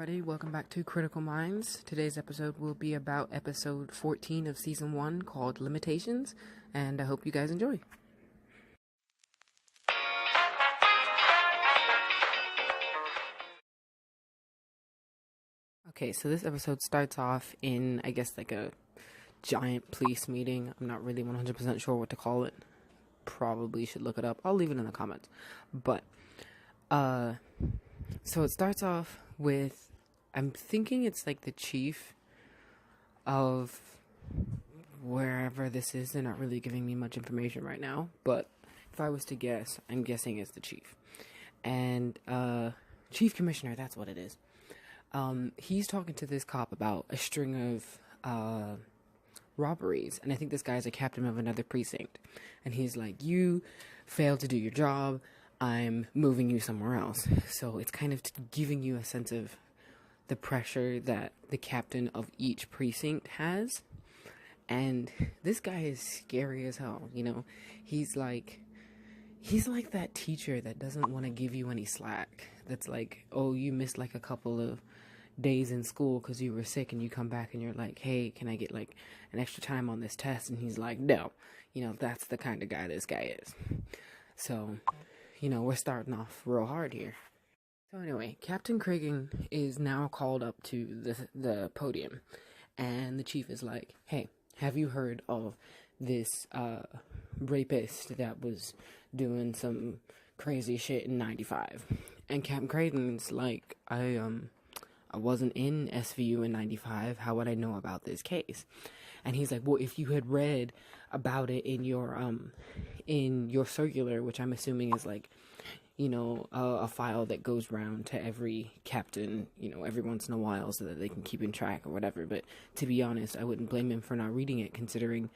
everybody, welcome back to Critical Minds. Today's episode will be about episode 14 of season 1 called Limitations, and I hope you guys enjoy. Okay, so this episode starts off in, I guess, like a giant police meeting. I'm not really 100% sure what to call it. Probably should look it up. I'll leave it in the comments. But, so it starts off with, I'm thinking it's like the chief of wherever this is. They're not really giving me much information right now, but if I was to guess, I'm guessing it's the chief. And, chief commissioner, that's what it is. He's talking to this cop about a string of, robberies, and I think this guy's a captain of another precinct, and he's like, you failed to do your job, I'm moving you somewhere else. So it's kind of giving you a sense of the pressure that the captain of each precinct has, and this guy is scary as hell, you know. He's like that teacher that doesn't want to give you any slack, that's like, oh, you missed like a couple of days in school because you were sick, and you come back and you're like, hey, can I get like an extra time on this test? And he's like, no. You know, that's the kind of guy this guy is. So, you know, we're starting off real hard here. So anyway, Captain Cragen is now called up to the podium, and the chief is like, hey, have you heard of this rapist that was doing some crazy shit in 95? And Captain Cragen's like, I wasn't in SVU in 95. How would I know about this case? And he's like, well, if you had read about it in your circular, which I'm assuming is like, you know, a file that goes round to every captain, you know, every once in a while so that they can keep in track or whatever. But to be honest, I wouldn't blame him for not reading it, considering,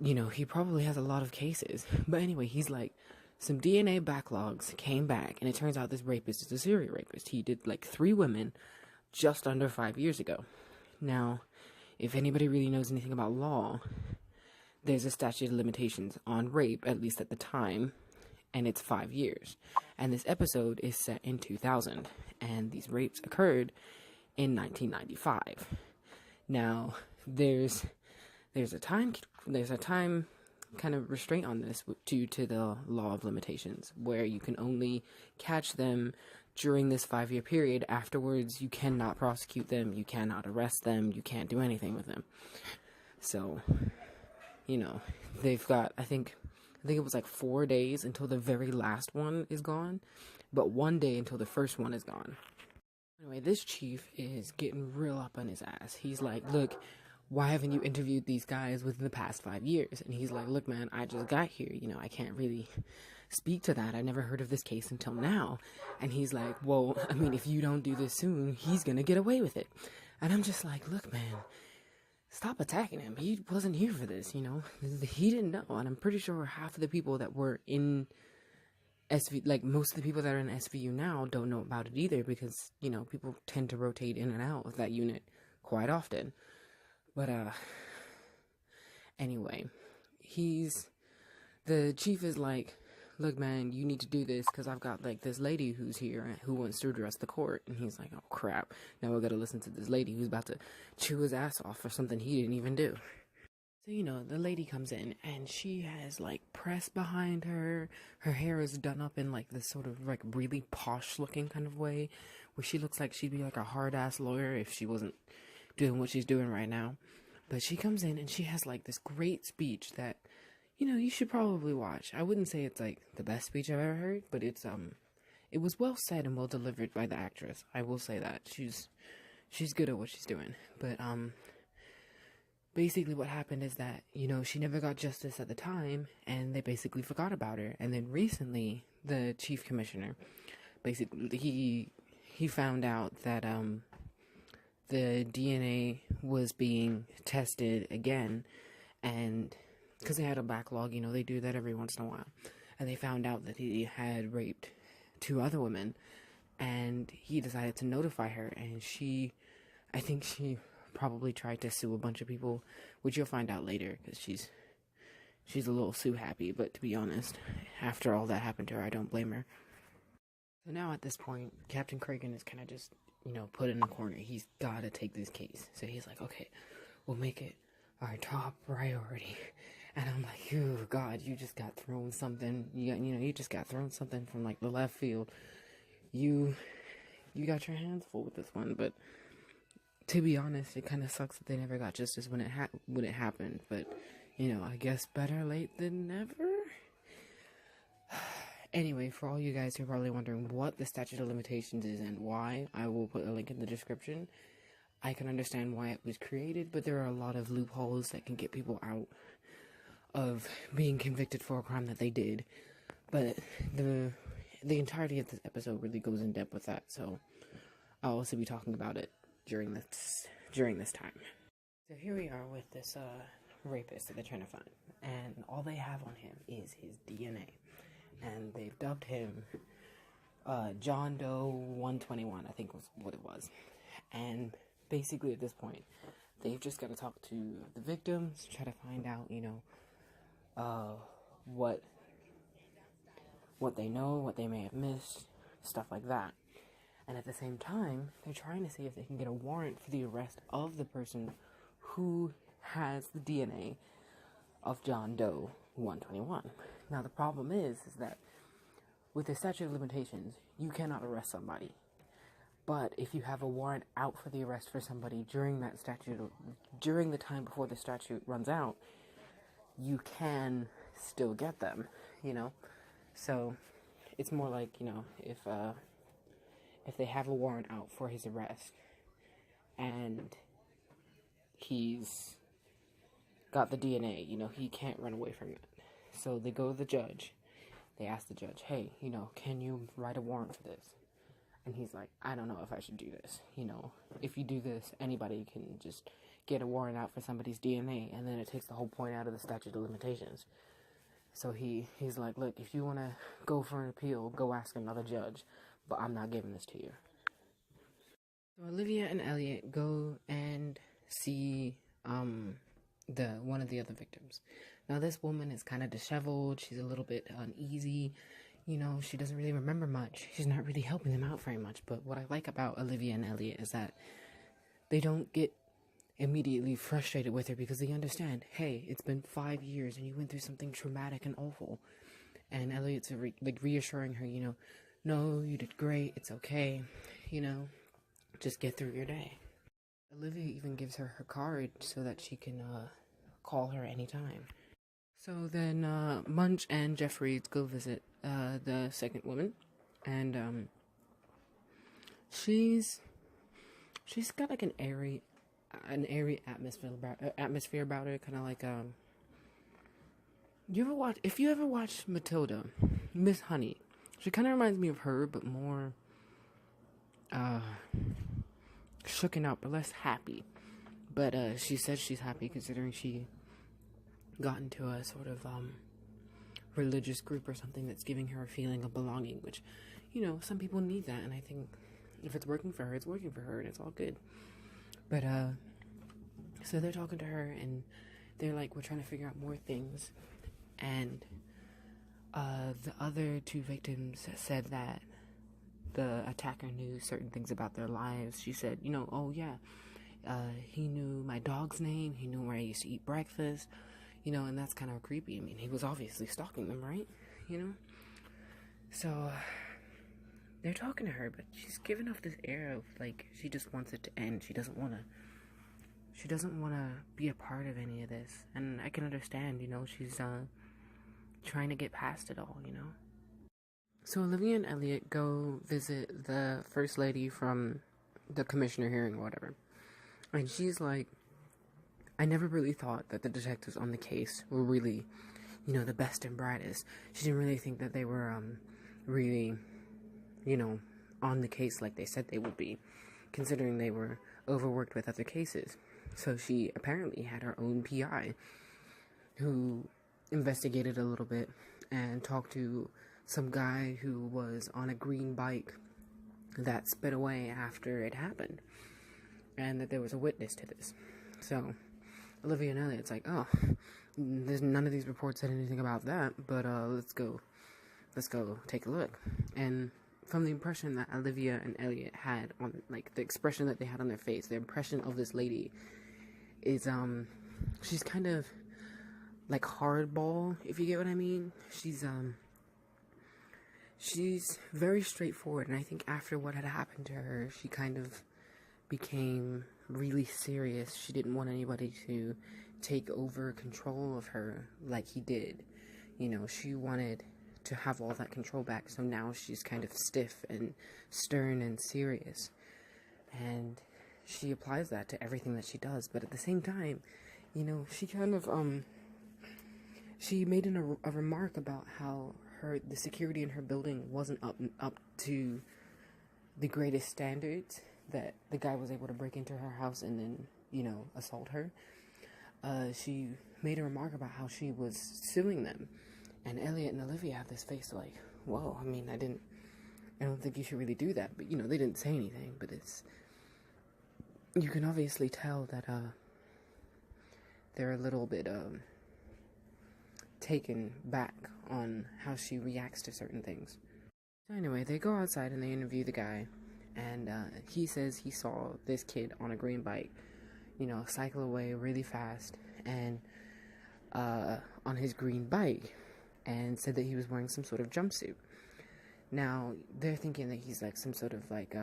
you know, he probably has a lot of cases. But anyway, he's like, some DNA backlogs came back, and it turns out this rapist is a serial rapist. He did like 3 women just under 5 years ago. Now, if anybody really knows anything about law, there's a statute of limitations on rape, at least at the time, and it's 5 years. And this episode is set in 2000, and these rapes occurred in 1995. Now, there's a time kind of restraint on this due to the law of limitations, where you can only catch them during this 5-year period. Afterwards, you cannot prosecute them, you cannot arrest them, you can't do anything with them. So, you know, they've got, I think it was like 4 days until the very last one is gone, but 1 day until the first one is gone. Anyway, this chief is getting real up on his ass. He's like, look, why haven't you interviewed these guys within the past 5 years? And he's like, look, man, I just got here. You know, I can't really speak to that. I never heard of this case until now. And he's like, well, I mean, if you don't do this soon, he's going to get away with it. And I'm just like, look, man, stop attacking him. He wasn't here for this, you know. He didn't know. And I'm pretty sure half of the people that were in SVU, like most of the people that are in SVU now, don't know about it either, because, you know, people tend to rotate in and out of that unit quite often. But, anyway, the chief is like, look, man, you need to do this, because I've got, like, this lady who's here who wants to address the court. And he's like, oh, crap, now we're gonna listen to this lady who's about to chew his ass off for something he didn't even do. So, you know, the lady comes in, and she has, like, press behind her. Her hair is done up in, like, this sort of, like, really posh-looking kind of way, where she looks like she'd be, like, a hard-ass lawyer if she wasn't doing what she's doing right now. But she comes in, and she has, like, this great speech that, you know, you should probably watch. I wouldn't say it's, like, the best speech I've ever heard, but it was well said and well delivered by the actress. I will say that. She's good at what she's doing. But, basically what happened is that, you know, she never got justice at the time, and they basically forgot about her. And then recently, the chief commissioner, basically, he found out that, the DNA was being tested again, and because they had a backlog, you know, they do that every once in a while, and they found out that he had raped 2 other women, and he decided to notify her, and I think she probably tried to sue a bunch of people, which you'll find out later, because she's a little sue happy. But to be honest, after all that happened to her, I don't blame her. So now at this point, Captain Kraken is kind of just, put in a corner. He's got to take this case. So he's like, okay, we'll make it our top priority. And I'm like, oh God, you just got thrown something. You just got thrown something from like the left field. You got your hands full with this one. But to be honest, it kind of sucks that they never got justice when it happened. But I guess better late than never. Anyway, for all you guys who are probably wondering what the statute of limitations is and why, I will put a link in the description. I can understand why it was created, but there are a lot of loopholes that can get people out of being convicted for a crime that they did. But the entirety of this episode really goes in depth with that, so I'll also be talking about it during this time. So here we are with this rapist that they're trying to find, and all they have on him is his DNA. And they've dubbed him John Doe 121, I think was what it was. And basically at this point, they've just got to talk to the victims, try to find out, what they know, what they may have missed, stuff like that. And at the same time, they're trying to see if they can get a warrant for the arrest of the person who has the DNA of John Doe 121. Now, the problem is that with the statute of limitations, you cannot arrest somebody. But if you have a warrant out for the arrest for somebody during the time before the statute runs out, you can still get them, So, it's more like, if they have a warrant out for his arrest, and he's got the DNA, he can't run away from it. So they go to the judge. They ask the judge, hey, can you write a warrant for this? And he's like, I don't know if I should do this. If you do this, anybody can just get a warrant out for somebody's DNA, and then it takes the whole point out of the statute of limitations. So he's like, look, if you want to go for an appeal, go ask another judge, but I'm not giving this to you. So Olivia and Elliot go and see one of the other victims. Now, this woman is kind of disheveled. She's a little bit uneasy. She doesn't really remember much. She's not really helping them out very much. But what I like about Olivia and Elliot is that they don't get immediately frustrated with her because they understand, hey, it's been 5 years and you went through something traumatic and awful. And Elliot's reassuring her, no, you did great. It's okay. Just get through your day. Olivia even gives her card so that she can call her anytime. So then Munch and Jeffrey go visit the second woman, and she's got like an airy atmosphere about her, kind of like if you ever watch Matilda, Miss Honey, she kind of reminds me of her, but more shooken out, but less happy. But she says she's happy considering she got into a sort of religious group or something that's giving her a feeling of belonging, which, some people need that, and I think if it's working for her, it's working for her, and it's all good. But so they're talking to her, and they're like, we're trying to figure out more things, and the other two victims said that the attacker knew certain things about their lives. She said, oh yeah, he knew my dog's name, he knew where I used to eat breakfast, and that's kind of creepy. I mean, he was obviously stalking them, right? So they're talking to her, but she's giving off this air of like she just wants it to end. She doesn't want to be a part of any of this, and I can understand. She's trying to get past it all. So Olivia and Elliot go visit the first lady from the commissioner hearing or whatever, and she's like, I never really thought that the detectives on the case were really, the best and brightest. She didn't really think that they were really, on the case like they said they would be, considering they were overworked with other cases. So she apparently had her own PI who investigated a little bit and talked to some guy who was on a green bike that sped away after it happened, and that there was a witness to this. So Olivia and Elliot's like, oh, there's none of these reports said anything about that, but let's go take a look. And from the impression that Olivia and Elliot had on, like, the expression that they had on their face, the impression of this lady is, she's kind of like hardball, if you get what I mean. She's very straightforward, and I think after what had happened to her, she kind of became really serious. She didn't want anybody to take over control of her like he did. You know, she wanted to have all that control back, so now she's kind of stiff and stern and serious. And she applies that to everything that she does, but at the same time, you know, she kind of, she made a remark about how the security in her building wasn't up to the greatest standards, that the guy was able to break into her house and then, you know, assault her. She made a remark about how she was suing them, and Elliot and Olivia have this face like, whoa, I mean, I don't think you should really do that, but, you know, they didn't say anything, but you can obviously tell that, they're a little bit, taken back on how she reacts to certain things. So anyway, they go outside and they interview the guy, and he says he saw this kid on a green bike, you know, cycle away really fast, and on his green bike, and said that he was wearing some sort of jumpsuit. Now, they're thinking that he's like some sort of like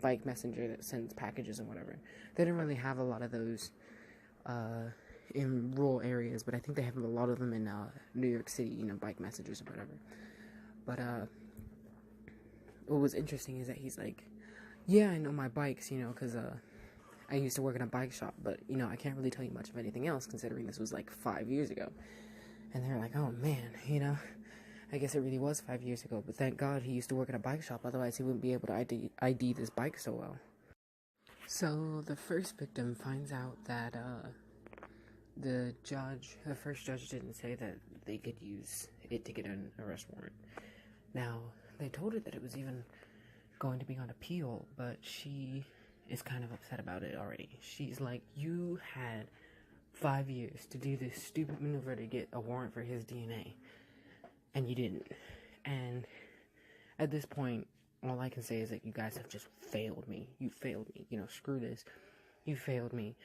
bike messenger that sends packages and whatever. They don't really have a lot of those in rural areas, but I think they have a lot of them in New York City, you know, bike messengers or whatever. But what was interesting is that he's like, yeah, I know my bikes, you know, because I used to work in a bike shop, but, you know, I can't really tell you much of anything else, considering this was like 5 years ago. And they're like, oh man, you know, I guess it really was 5 years ago, but thank God he used to work in a bike shop, otherwise he wouldn't be able to ID this bike so well. So the first victim finds out that the first judge didn't say that they could use it to get an arrest warrant. Now, they told her that it was even going to be on appeal, but she is kind of upset about it already. She's like, you had 5 years to do this stupid maneuver to get a warrant for his DNA, and you didn't. And at this point, all I can say is that you guys have just failed me. You failed me. You know, screw this. You failed me.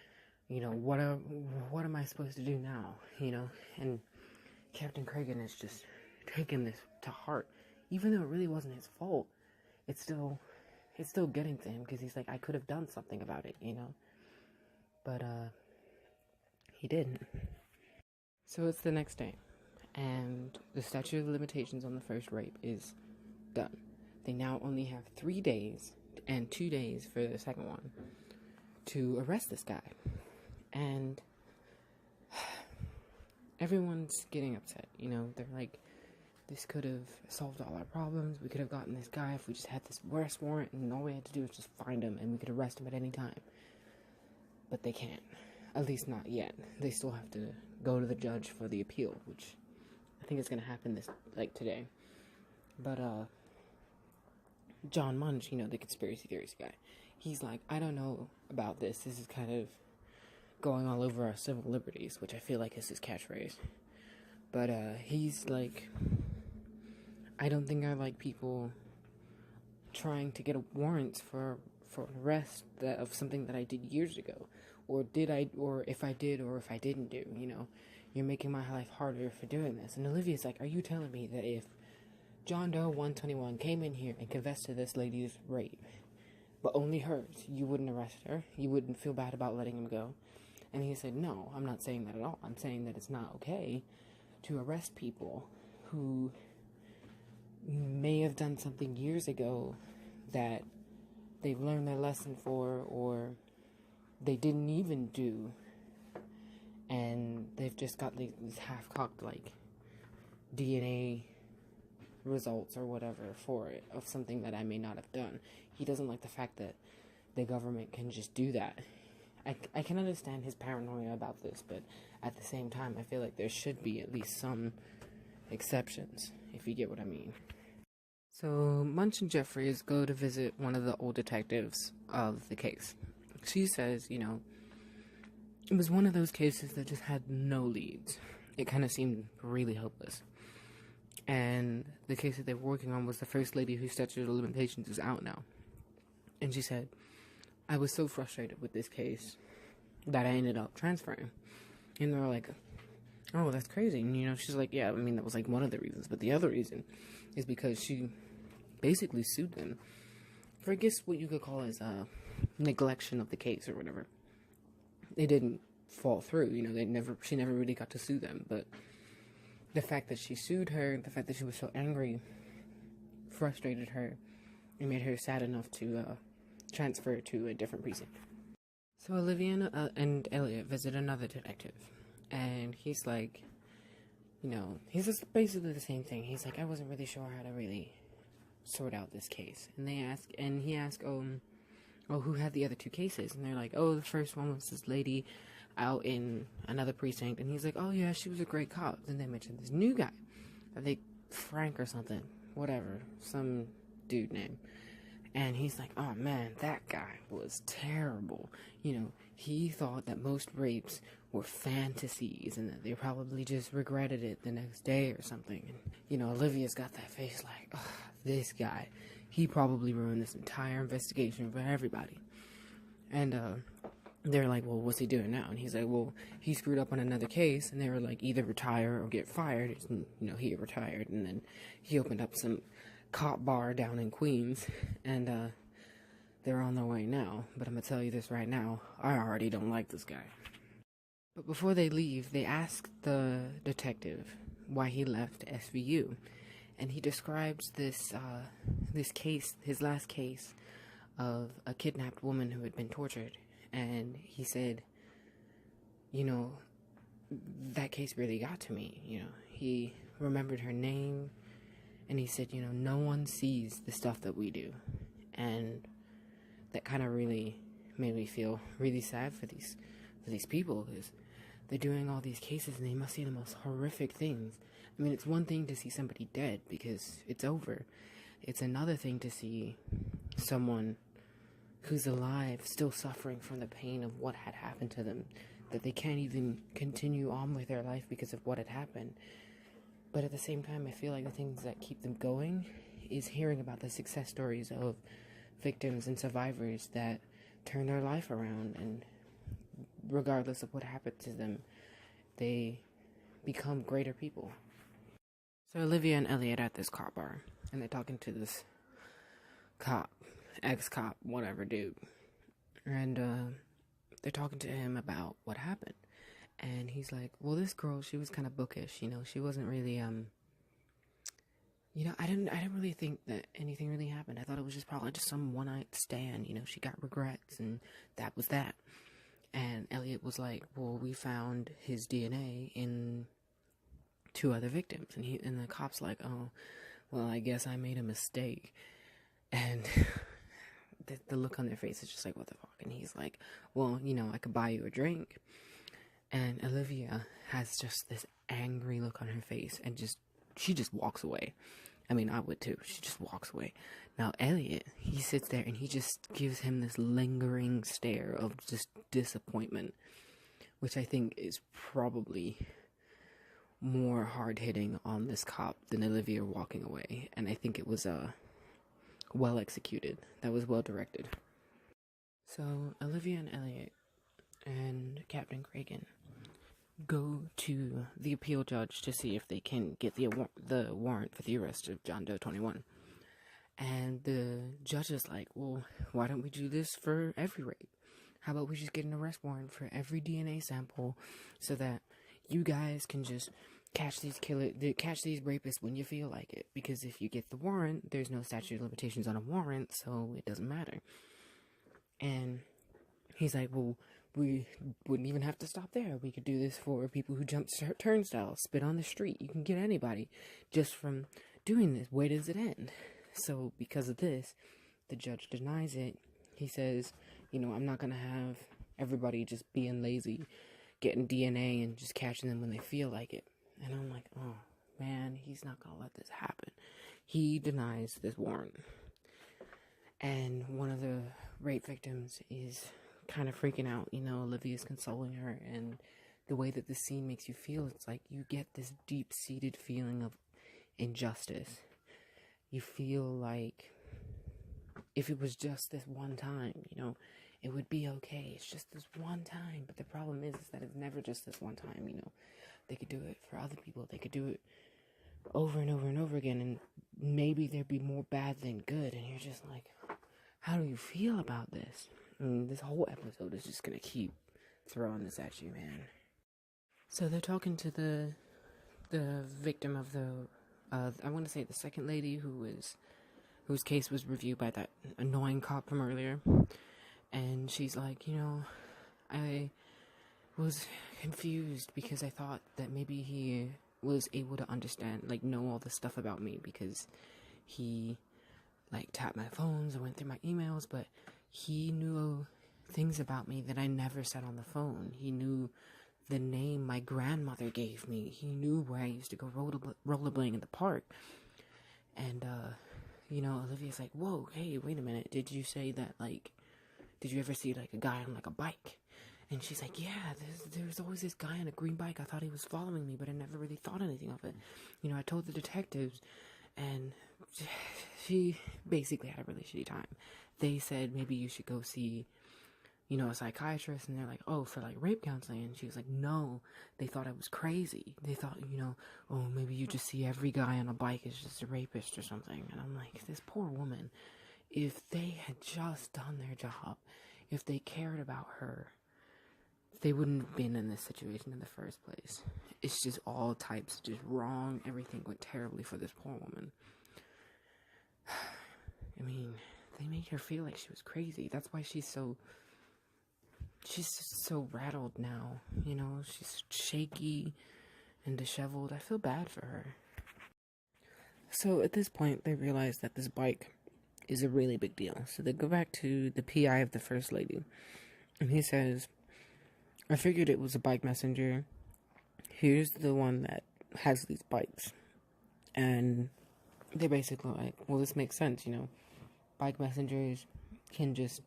You know, what am I supposed to do now? You know, and Captain Cragen is just taking this to heart. Even though it really wasn't his fault, it's still getting to him, because he's like, I could have done something about it, you know? But, he didn't. So it's the next day, and the statute of limitations on the first rape is done. They now only have 3 days, and 2 days for the second one, to arrest this guy. And everyone's getting upset, you know? They're like, this could have solved all our problems. We could have gotten this guy if we just had this arrest warrant, and all we had to do was just find him, and we could arrest him at any time. But they can't. At least not yet. They still have to go to the judge for the appeal, which I think is going to happen today. But, John Munch, you know, the conspiracy theories guy, he's like, I don't know about this. This is kind of going all over our civil liberties, which I feel like is his catchphrase. But, he's like, I don't think I like people trying to get a warrant for an arrest of something that I did years ago. Or if I did, or if I didn't do, you know. You're making my life harder for doing this. And Olivia's like, are you telling me that if John Doe 121 came in here and confessed to this lady's rape, but only hers, you wouldn't arrest her? You wouldn't feel bad about letting him go? And he said, no, I'm not saying that at all. I'm saying that it's not okay to arrest people who may have done something years ago that they've learned their lesson for, or they didn't even do, and they've just got these half-cocked, like, DNA results or whatever for it, of something that I may not have done. He doesn't like the fact that the government can just do that. I can understand his paranoia about this, but at the same time, I feel like there should be at least some exceptions, if you get what I mean. So, Munch and Jeffries go to visit one of the old detectives of the case. She says, you know, it was one of those cases that just had no leads. It kind of seemed really hopeless. And the case that they were working on was the first lady whose statute of limitations is out now. And she said, I was so frustrated with this case that I ended up transferring. And they were like, oh, that's crazy. And, she's like, yeah, I mean, that was like one of the reasons. But the other reason is because she basically sued them for, I guess, what you could call as neglection of the case or whatever. It didn't fall through, she never really got to sue them. But the fact that she sued her, the fact that she was so angry, frustrated her, and made her sad enough to transfer to a different precinct. So Olivia and Elliot visit another detective, and he's like, he's just basically the same thing. He's like, I wasn't really sure how to really sort out this case. And he asked, who had the other two cases? And they're like, the first one was this lady out in another precinct. And he's like, oh yeah, she was a great cop. Then they mentioned this new guy, I think Frank or something, whatever, some dude name. And he's like, oh man, that guy was terrible. He thought that most rapes were fantasies and that they probably just regretted it the next day or something. And, Olivia's got that face like, oh, this guy, he probably ruined this entire investigation for everybody. And they're like, well, what's he doing now? And he's like, well, he screwed up on another case. And they were like, either retire or get fired. And, he retired. And then he opened up some cop bar down in Queens, and they're on their way now. But I'm gonna tell you this right now, I already don't like this guy. But before they leave, they ask the detective why he left SVU, and he describes this case, his last case, of a kidnapped woman who had been tortured. And he said, that case really got to me. He remembered her name. And he said, no one sees the stuff that we do. And that kind of really made me feel really sad for these people, because they're doing all these cases and they must see the most horrific things. I mean, it's one thing to see somebody dead because it's over. It's another thing to see someone who's alive still suffering from the pain of what had happened to them, that they can't even continue on with their life because of what had happened. But at the same time, I feel like the things that keep them going is hearing about the success stories of victims and survivors that turn their life around, and regardless of what happened to them, they become greater people. So Olivia and Elliot at this cop bar, and they're talking to this cop, ex-cop, whatever dude, and they're talking to him about what happened. And he's like, well, this girl, she was kind of bookish, she wasn't really, I didn't really think that anything really happened. I thought it was just probably just some one-night stand, she got regrets, and that was that. And Elliot was like, well, we found his DNA in 2 other victims. And the cop's like, oh, well, I guess I made a mistake. And the look on their face is just like, what the fuck? And he's like, well, I could buy you a drink. And Olivia has just this angry look on her face, and she just walks away. I mean, I would too. She just walks away. Now, Elliot, he sits there and he just gives him this lingering stare of just disappointment, which I think is probably more hard-hitting on this cop than Olivia walking away. And I think it was well executed. That was well directed. So, Olivia and Elliot and Captain Cragen go to the appeal judge to see if they can get the warrant for the arrest of John Doe 21. And the judge is like, well, why don't we do this for every rape? How about we just get an arrest warrant for every DNA sample so that you guys can just catch these rapists when you feel like it? Because if you get the warrant, there's no statute of limitations on a warrant, so it doesn't matter. And he's like, well, we wouldn't even have to stop there. We could do this for people who jump turnstiles, spit on the street. You can get anybody just from doing this. Where does it end? So because of this, the judge denies it. He says, I'm not going to have everybody just being lazy, getting DNA and just catching them when they feel like it. And I'm like, oh, man, he's not going to let this happen. He denies this warrant. And one of the rape victims is kind of freaking out. Olivia's consoling her, and the way that this scene makes you feel, it's like you get this deep-seated feeling of injustice. You feel like if it was just this one time, it would be okay. It's just this one time. But the problem is that it's never just this one time, They could do it for other people. They could do it over and over and over again. And maybe there'd be more bad than good. And you're just like, how do you feel about this? And this whole episode is just going to keep throwing this at you, man. So they're talking to the victim of I want to say the second lady whose case was reviewed by that annoying cop from earlier. And she's like, I was confused because I thought that maybe he was able to understand, know all the stuff about me because he, tapped my phones and went through my emails, but he knew things about me that I never said on the phone. He knew the name my grandmother gave me. He knew where I used to go rollerblading in the park. And, Olivia's like, whoa, hey, wait a minute. Did you say that, did you ever see, a guy on, a bike? And she's like, yeah, there's always this guy on a green bike. I thought he was following me, but I never really thought anything of it. I told the detectives, and she basically had a really shitty time. They said, maybe you should go see, a psychiatrist, and they're like, oh, for, rape counseling, and she was like, no, they thought I was crazy. They thought, oh, maybe you just see every guy on a bike is just a rapist or something. And I'm like, this poor woman, if they had just done their job, if they cared about her, they wouldn't have been in this situation in the first place. It's just all types just wrong. Everything went terribly for this poor woman. I mean, they made her feel like she was crazy. That's why she's so rattled now. She's shaky and disheveled. I feel bad for her. So at this point, they realize that this bike is a really big deal. So they go back to the PI of the first lady, and he says, I figured it was a bike messenger. Here's the one that has these bikes. And they're basically like, well, this makes sense, Bike messengers can just,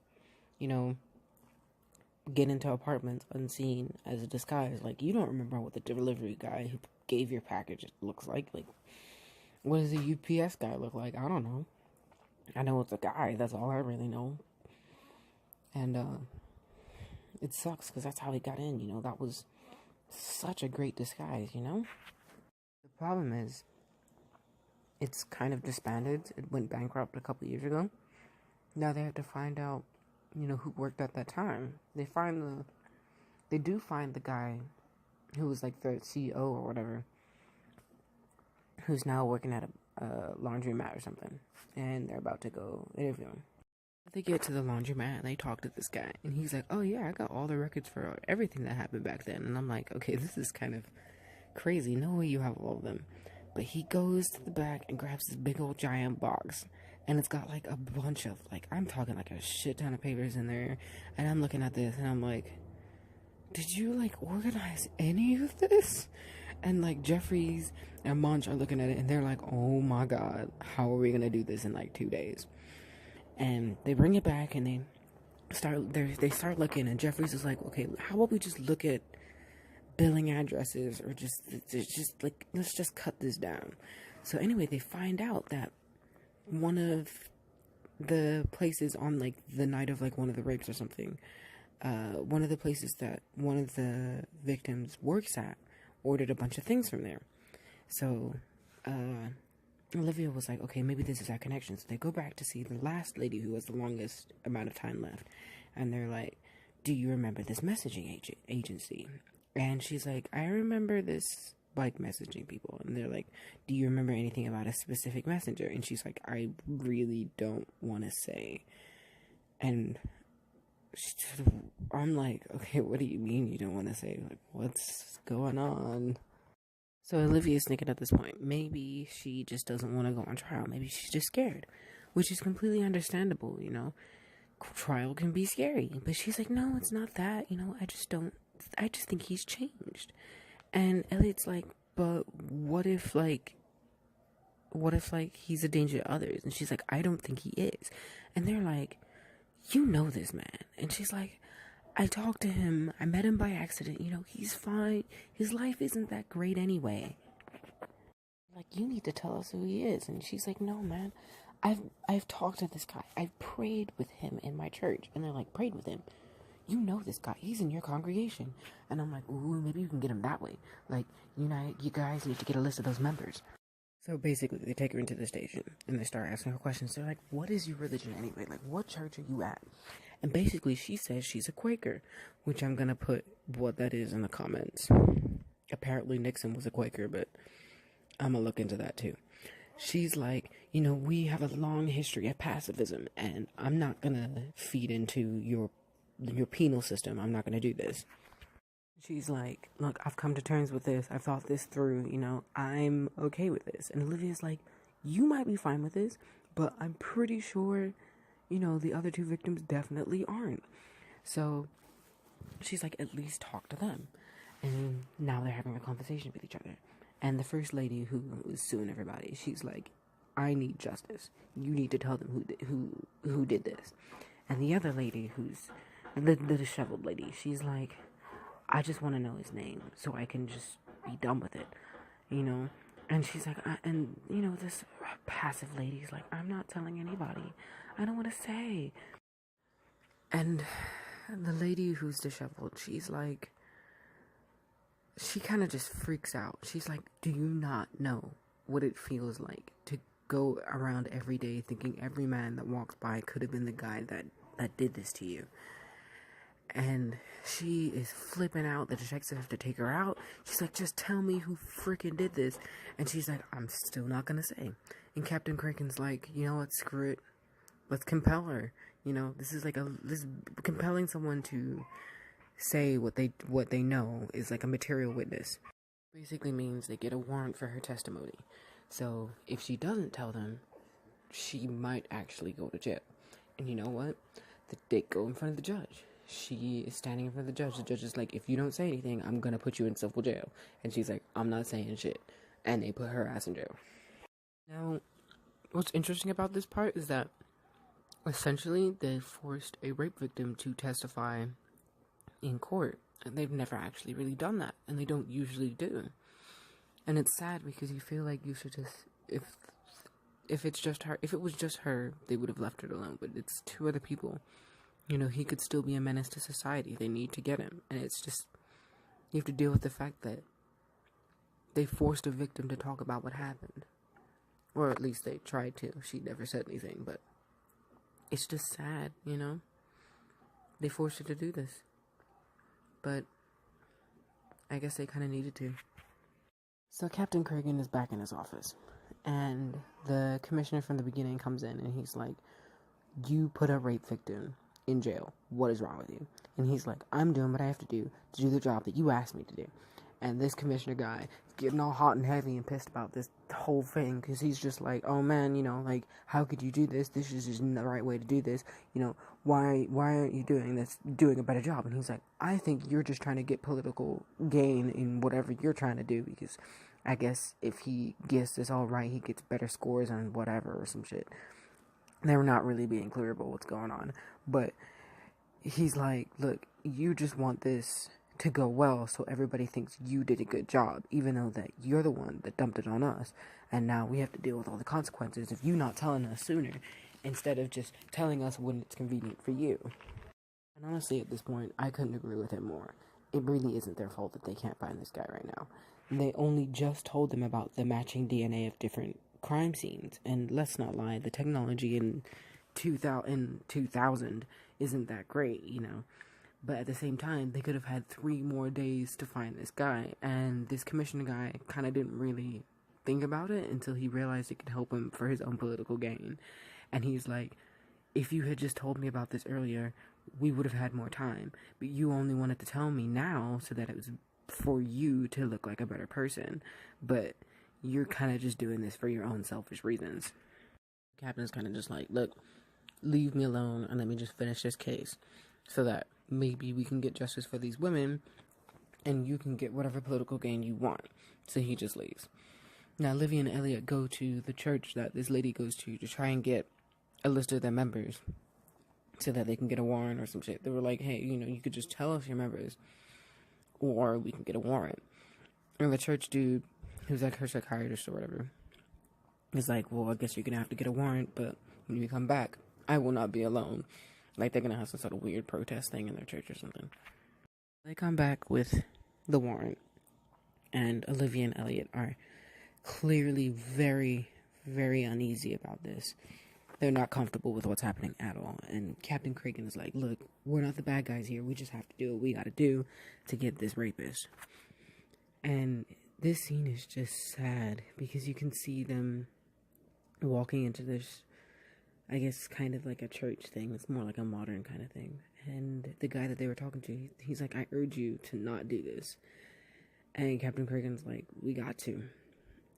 get into apartments unseen as a disguise. You don't remember what the delivery guy who gave your package looks like. What does a UPS guy look like? I don't know. I know it's a guy. That's all I really know. And, it sucks because that's how he got in, That was such a great disguise, The problem is, it's kind of disbanded. It went bankrupt a couple years ago. Now they have to find out, who worked at that time. They do find the guy who was the CEO or whatever, who's now working at a laundromat or something. And they're about to go interview him. They get to the laundromat and they talk to this guy, and he's like, oh yeah, I got all the records for everything that happened back then. And I'm like, okay, this is kind of crazy. No way you have all of them. But he goes to the back and grabs this big old giant box, and it's got a bunch of I'm talking a shit ton of papers in there. And I'm looking at this and I'm like, did you organize any of this? And Jeffries and Munch are looking at it and they're like, oh my god, how are we gonna do this in 2 days? And they bring it back and they start looking, and Jeffries is like, okay, how about we just look at billing addresses, or just let's just cut this down. So anyway, they find out that one of the places on the night of one of the rapes or something, one of the places that one of the victims works at ordered a bunch of things from there. So Olivia was like, okay, maybe this is our connection. So they go back to see the last lady who has the longest amount of time left. And they're like, do you remember this messaging agency? And she's like, I remember this bike messaging people. And they're like, do you remember anything about a specific messenger? And she's like, I really don't want to say. And I'm like, okay, what do you mean you don't want to say? What's going on? So Olivia's thinking at this point, maybe she just doesn't want to go on trial. Maybe she's just scared, which is completely understandable, Trial can be scary. But she's like, no, it's not that, I just think he's changed. And Elliot's like, but what if he's a danger to others? And she's like, I don't think he is. And they're like, you know this man. And she's like, I talked to him. I met him by accident. He's fine. His life isn't that great anyway. you need to tell us who he is. And she's like, no, man, I've talked to this guy. I've prayed with him in my church. And they're like, prayed with him? You know this guy. He's in your congregation. And I'm like, ooh, maybe you can get him that way. Like, you guys need to get a list of those members. So basically, they take her into the station, and they start asking her questions. They're like, what is your religion anyway? Like, what church are you at? And basically, she says she's a Quaker, which I'm going to put what that is in the comments. Apparently, Nixon was a Quaker, but I'm going to look into that too. She's like, we have a long history of pacifism, and I'm not going to feed into your penal system. I'm not going to do this. She's like, look, I've come to terms with this. I've thought this through, I'm okay with this. And Olivia's like, you might be fine with this, but I'm pretty sure, the other two victims definitely aren't. So she's like, at least talk to them. And now they're having a conversation with each other. And the first lady who was suing everybody, she's like, I need justice. You need to tell them who did this. And the other lady, who's the disheveled lady, she's like, I just want to know his name so I can just be done with it, And she's like, this passive lady's like, I'm not telling anybody. I don't want to say. And the lady who's disheveled, she's like, she kind of just freaks out. She's like, do you not know what it feels like to go around every day thinking every man that walks by could have been the guy that did this to you? And she is flipping out. The detectives have to take her out. She's like, just tell me who freaking did this. And she's like, I'm still not gonna say. And Captain Kraken's like, you know what, screw it. Let's compel her. This is compelling someone to say what they know is like a material witness. Basically means they get a warrant for her testimony. So if she doesn't tell them, she might actually go to jail. And you know what? They go in front of the judge. She is standing in front of the judge. The judge is like, if you don't say anything, I'm going to put you in civil jail. And she's like, I'm not saying shit. And they put her ass in jail. Now, what's interesting about this part is that essentially they forced a rape victim to testify in court. And they've never actually really done that. And they don't usually do. And it's sad because you feel like you should just, if it's just her, if it was just her, they would have left her alone. But it's two other people. He could still be a menace to society. They need to get him. And it's just, you have to deal with the fact that they forced a victim to talk about what happened. Or at least they tried to. She never said anything, but it's just sad, They forced her to do this. But I guess they kind of needed to. So Captain Kraken is back in his office. And the commissioner from the beginning comes in and he's like, you put a rape victim in jail. What is wrong with you? And he's like, I'm doing what I have to do the job that you asked me to do. And this commissioner guy is getting all hot and heavy and pissed about this whole thing because he's just like, oh man, like, how could you do this? This is just not the right way to do this. Why aren't you doing a better job? And he's like, I think you're just trying to get political gain in whatever you're trying to do, because I guess if he gets this all right, he gets better scores on whatever or some shit. They were not really being clear about what's going on. But he's like, look, you just want this to go well so everybody thinks you did a good job, even though that you're the one that dumped it on us. And now we have to deal with all the consequences of you not telling us sooner, instead of just telling us when it's convenient for you. And honestly, at this point, I couldn't agree with him more. It really isn't their fault that they can't find this guy right now. And they only just told them about the matching DNA of different crime scenes. And let's not lie, the technology in 2000 isn't that great, But at the same time, they could have had 3 more days to find this guy. And this commissioner guy kind of didn't really think about it until he realized it could help him for his own political gain. And he's like, if you had just told me about this earlier, we would have had more time. But you only wanted to tell me now so that it was for you to look like a better person. But you're kind of just doing this for your own selfish reasons. The captain's kind of just like, look, leave me alone and let me just finish this case so that maybe we can get justice for these women and you can get whatever political gain you want. So he just leaves. Now, Livy and Elliot go to the church that this lady goes to try and get a list of their members so that they can get a warrant or some shit. They were like, hey, you could just tell us your members or we can get a warrant. And the church dude, who's like her psychiatrist or whatever, It's like, well, I guess you're gonna have to get a warrant, but when you come back, I will not be alone. Like, they're gonna have some sort of weird protest thing in their church or something. They come back with the warrant, and Olivia and Elliot are clearly very, very uneasy about this. They're not comfortable with what's happening at all. And Captain Kraken is like, look, we're not the bad guys here. We just have to do what we gotta do to get this rapist. And this scene is just sad because you can see them walking into this, I guess, kind of like a church thing. It's more like a modern kind of thing. And the guy that they were talking to, he's like, I urge you to not do this. And Captain Kraken's like, we got to.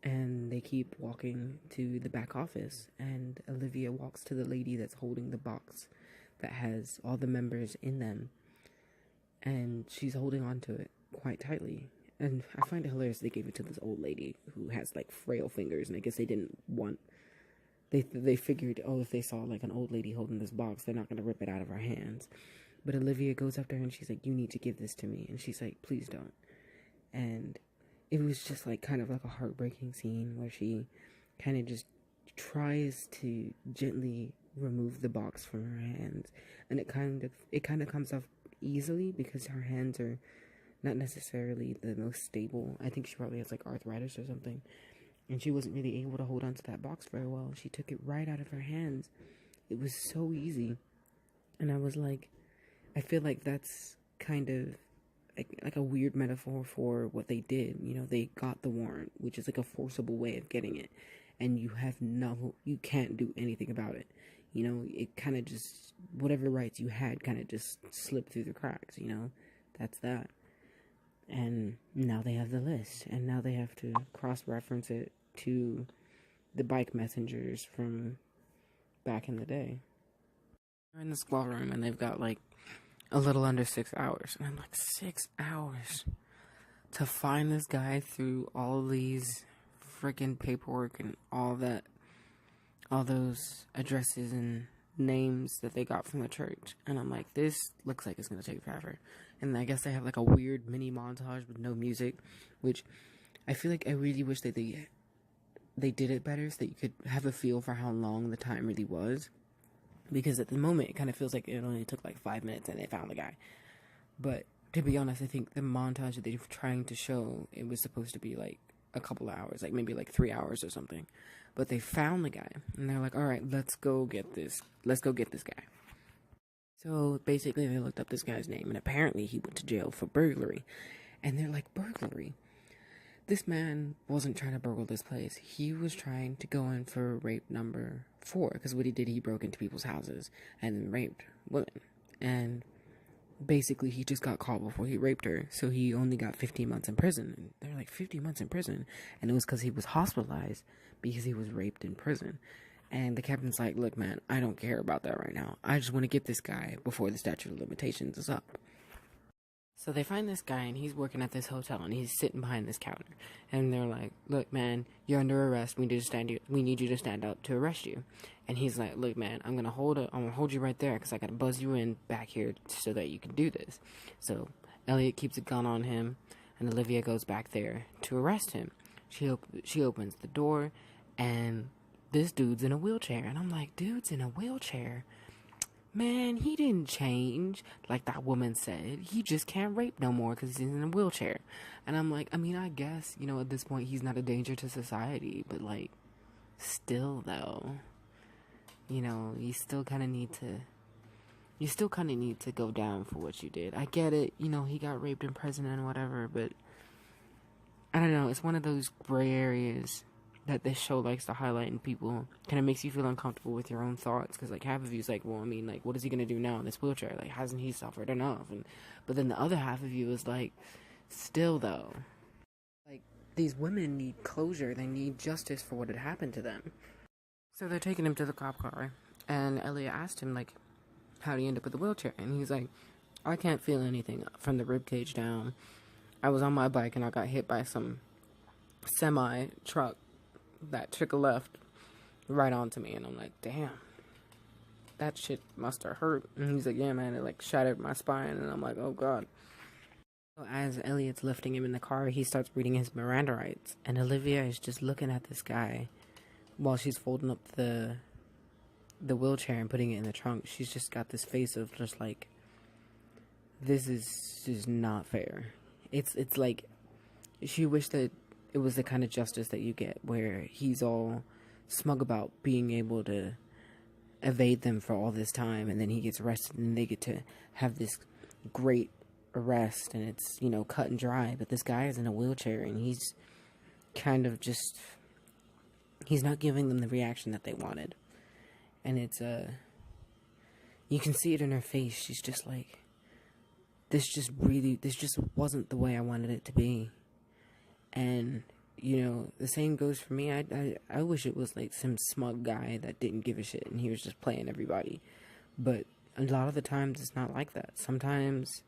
And they keep walking to the back office. And Olivia walks to the lady that's holding the box that has all the members in them. And she's holding on to it quite tightly. And I find it hilarious they gave it to this old lady who has, like, frail fingers. And I guess they didn't want... They figured, oh, if they saw, like, an old lady holding this box, they're not going to rip it out of her hands. But Olivia goes up to her and she's like, you need to give this to me. And she's like, please don't. And it was just, like, kind of like a heartbreaking scene where she kind of just tries to gently remove the box from her hands. And it kind of comes off easily because her hands are not necessarily the most stable. I think she probably has, like, arthritis or something. And she wasn't really able to hold on to that box very well. She took it right out of her hands. It was so easy. And I was like, I feel like that's kind of like a weird metaphor for what they did. You know, they got the warrant, which is like a forcible way of getting it. And you can't do anything about it. You know, it kind of just, whatever rights you had kind of just slipped through the cracks, you know. That's that. And now they have the list. And now they have to cross-reference it to the bike messengers from back in the day. They're in the squad room and they've got like a little under 6 hours. And I'm like, 6 hours to find this guy through all these freaking paperwork and all that, all those addresses and names that they got from the church. And I'm like, this looks like it's gonna take forever. And I guess they have like a weird mini montage with no music, which I feel like I really wish that they did it better so that you could have a feel for how long the time really was. Because at the moment, it kind of feels like it only took like 5 minutes and they found the guy. But to be honest, I think the montage that they were trying to show, it was supposed to be like a couple of hours, like maybe like 3 hours or something. But they found the guy and they're like, all right, let's go get this guy. So basically they looked up this guy's name and apparently he went to jail for burglary. And they're like, burglary? This man wasn't trying to burgle this place. He was trying to go in for rape number 4. Because what he did, he broke into people's houses and raped women. And basically, he just got caught before he raped her. So he only got 15 months in prison. And they're like, 50 months in prison? And it was because he was hospitalized because he was raped in prison. And the captain's like, look, man, I don't care about that right now. I just want to get this guy before the statute of limitations is up. So they find this guy, and he's working at this hotel, and he's sitting behind this counter. And they're like, look, man, you're under arrest. We need you to stand up to arrest you. And he's like, look, man, I'm gonna hold you right there, because I gotta buzz you in back here so that you can do this. So Elliot keeps a gun on him, and Olivia goes back there to arrest him. She opens the door, and this dude's in a wheelchair. And I'm like, dude's in a wheelchair? Man, he didn't change, like that woman said. He just can't rape no more because he's in a wheelchair. And I'm like, I mean, I guess, you know, at this point, he's not a danger to society. But, like, still, though, you know, you still kind of need to go down for what you did. I get it, you know, he got raped in prison and whatever, but I don't know. It's one of those gray areas that this show likes to highlight in people. Kind of makes you feel uncomfortable with your own thoughts, because like half of you is like, well, I mean, like, what is he gonna do now in this wheelchair? Like, hasn't he suffered enough? But then the other half of you is like, still though, like, these women need closure. They need justice for what had happened to them. So they're taking him to the cop car, and Elliot asked him, like, how did he end up with the wheelchair? And he's like, I can't feel anything from the ribcage down. I was on my bike and I got hit by some semi truck that took a left right onto me. And I'm like, damn, that shit must have hurt. And he's like, yeah, man, it like shattered my spine. And I'm like, oh god. So as Elliot's lifting him in the car, he starts reading his Miranda rights, and Olivia is just looking at this guy while she's folding up the wheelchair and putting it in the trunk, she's just got this face of just like, this is just not fair. It's like she wished that it was the kind of justice that you get where he's all smug about being able to evade them for all this time, and then he gets arrested and they get to have this great arrest, and it's, you know, cut and dry. But this guy is in a wheelchair and he's kind of just, he's not giving them the reaction that they wanted. And it's you can see it in her face. She's just like, this just wasn't the way I wanted it to be. And, you know, the same goes for me. I wish it was like some smug guy that didn't give a shit and he was just playing everybody. But a lot of the times it's not like that. Sometimes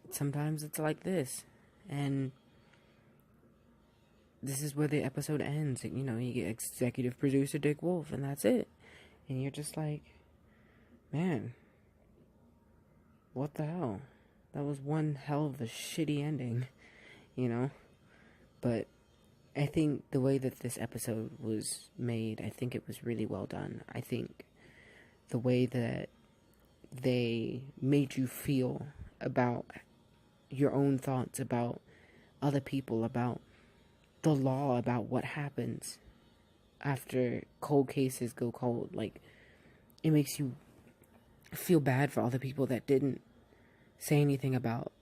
it's like this. And this is where the episode ends. You know, you get executive producer Dick Wolf, and that's it. And you're just like, man, what the hell? That was one hell of a shitty ending, you know? But I think the way that this episode was made, I think it was really well done. I think the way that they made you feel about your own thoughts, about other people, about the law, about what happens after cold cases go cold. Like, it makes you feel bad for all the people that didn't say anything about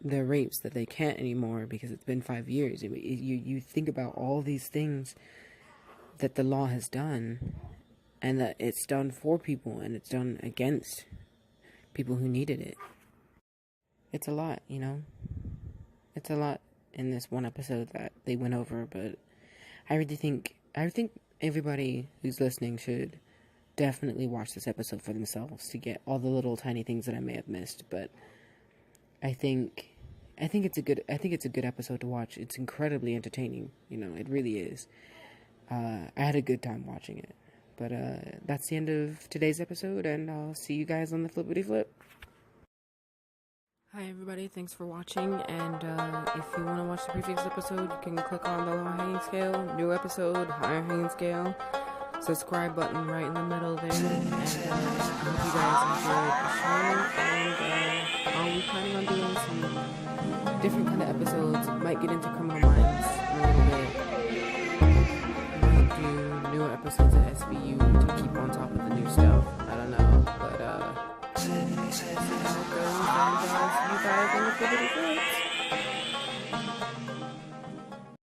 their rapes, that they can't anymore because it's been 5 years. You think about all these things that the law has done, and that it's done for people, and it's done against people who needed it. It's a lot, you know? It's a lot in this one episode that they went over, but I think everybody who's listening should definitely watch this episode for themselves to get all the little tiny things that I may have missed. But I think it's a good episode to watch. It's incredibly entertaining, you know, it really is. I had a good time watching it. But that's the end of today's episode, and I'll see you guys on the flippity flip. Hi everybody, thanks for watching, and if you want to watch the previous episode, you can click on the lower hanging scale, new episode, higher hanging scale, subscribe button right in the middle there, and I hope you guys enjoyed the show, and I'll be planning on doing some different kind of episodes. Might get into Criminal Minds